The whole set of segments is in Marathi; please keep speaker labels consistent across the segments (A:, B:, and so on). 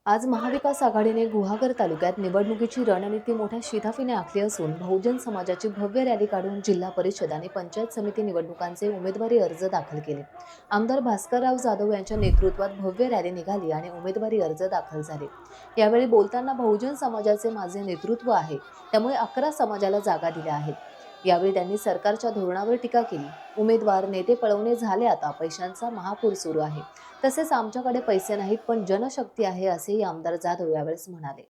A: आज महाविकास आघाडीने गुहागर तालुक्यात निवडणुकीची रणनीती मोठ्या शिताफीने आखली असून बहुजन समाजाची भव्य रॅली काढून जिल्हा परिषद आणि पंचायत समिती निवडणुकांचे उमेदवारी अर्ज दाखल केले। आमदार भास्करराव जाधव यांच्या नेतृत्वात भव्य रॅली निघाली आणि उमेदवारी अर्ज दाखल झाले। यावेळी बोलताना बहुजन समाजाचे माझे नेतृत्व आहे, त्यामुळे 11 समाजाला जागा दिल्या आहेत। यावेळी त्यांनी सरकारच्या धोरणावर टीका केली। उमेदवार नेते पळवणे झाले, आता पैशांचा महापूर सुरू आहे। तसेच आमच्याकडे पैसे नाहीत पण जनशक्ती आहे, असेही आमदार जाधव यावेळेस म्हणाले।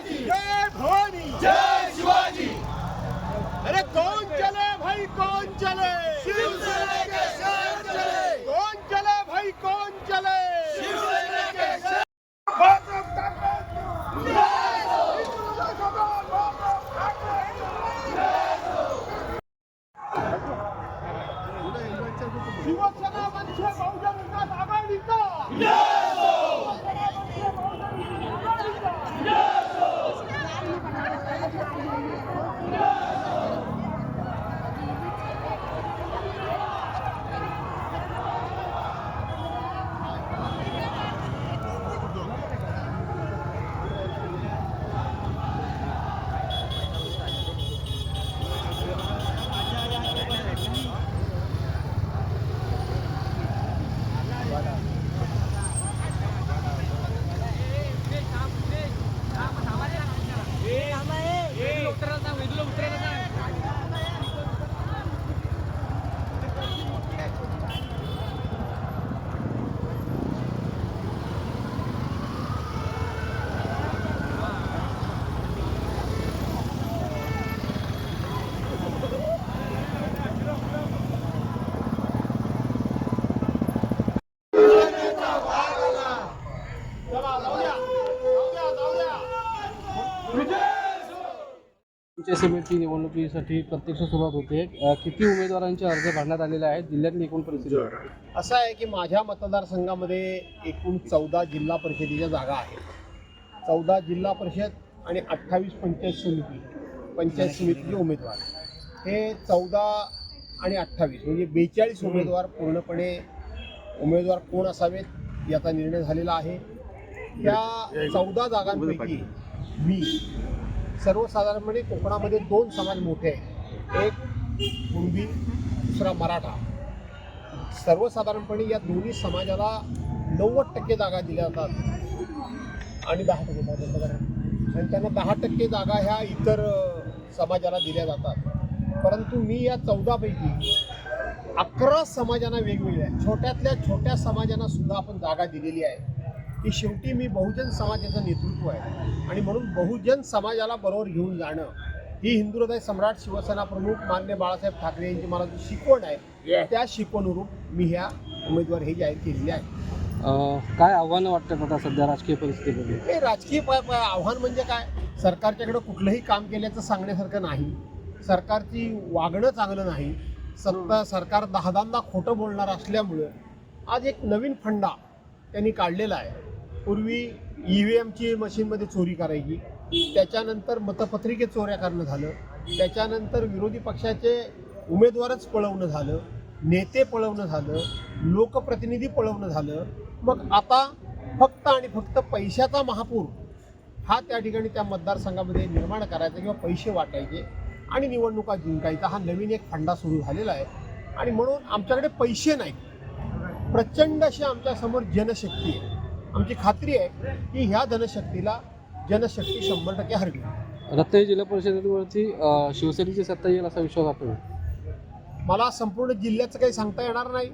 B: जय भवानी, जय शिवाजी। अरे कौन चले भाई कौन चले, शिवसेना के साथ चले। कौन चले भाई कौन चले, शिवसेना के साथ। शिवसेना वंचित बहुजन विकास आघाडीचा
C: पंचायत समिती निवडणुकीसाठी प्रत्यक्ष सुरुवात होते। किती उमेदवारांचे अर्ज भरण्यात आलेले आहेत, जिल्ह्यातली एकूण परिस्थिती?
B: असं आहे की माझ्या मतदारसंघामध्ये एकूण 14 जिल्हा परिषदेच्या जागा आहेत। 14 जिल्हा परिषद आणि 28 पंचायत समितीचे उमेदवार, हे 14 आणि 28 म्हणजे 42 उमेदवार पूर्णपणे उमेदवार कोण असावेत याचा निर्णय झालेला आहे। त्या 14 जागांपैकी मी सर्वसाधारणपणे कोकणामध्ये 2 समाज मोठे आहेत, एक कुणबी, दुसरा मराठा। सर्वसाधारणपणे या दोन्ही समाजाला 90% जागा दिल्या जातात आणि 10% जागा, आणि त्यांना 10% जागा ह्या इतर समाजाला दिल्या जातात। परंतु मी या 14 पैकी 11 समाजांना वेगवेगळ्या छोट्यातल्या छोट्या समाजांना सुद्धा आपण जागा दिलेली आहे। की शेवटी मी बहुजन समाजाचं नेतृत्व आहे आणि म्हणून बहुजन समाजाला बरोबर घेऊन जाणं ही हिंदुहृदय सम्राट शिवसेना प्रमुख माननीय बाळासाहेब ठाकरे यांची मला जी शिकवण आहे, त्या शिकवणूरूप मी ह्या उमेदवार हे जाहीर केलेले आहे।
C: काय आव्हानं वाटतात आता सध्या राजकीय परिस्थितीमध्ये?
B: हे राजकीय आव्हान म्हणजे काय, सरकारच्याकडे कुठलंही काम केल्याचं सांगण्यासारखं नाही, सरकारची वागणं चांगलं नाही, सरकार दहा खोटं बोलणार असल्यामुळं आज एक नवीन फंडा त्यांनी काढलेला आहे। पूर्वी EVMची मशीनमध्ये चोरी करायची, त्याच्यानंतर मतपत्रिके चोऱ्या करणं झालं, त्याच्यानंतर विरोधी पक्षाचे उमेदवारच पळवणं झालं, नेते पळवणं झालं, लोकप्रतिनिधी पळवणं झालं। मग आता फक्त आणि फक्त पैशाचा महापूर हा त्या ठिकाणी त्या मतदारसंघामध्ये निर्माण करायचा किंवा पैसे वाटायचे आणि निवडणुका जिंकायचा हा नवीन एक फंडा सुरू झालेला आहे। आणि म्हणून आमच्याकडे पैसे नाही, प्रचंड अशी आमच्यासमोर जनशक्ती आहे। आमची खात्री आहे की ह्या जनशक्ती 100% हरवी।
C: रत्नागिरी जिल्हा परिषदेवरती शिवसेनेची सत्ता येईल असा विश्वास आपण?
B: मला संपूर्ण जिल्ह्याचं काही सांगता येणार नाही,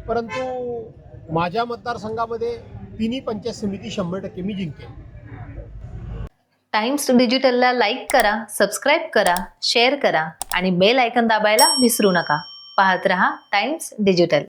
B: परंतु माझ्या मतदारसंघामध्ये तिन्ही पंचायत समिती 100% मी जिंकेन।
A: टाइम्स डिजिटलला लाईक करा, सबस्क्राईब करा, शेअर करा आणि बेल आयकॉन दाबायला विसरू नका। पाहत रहा टाइम्स डिजिटल।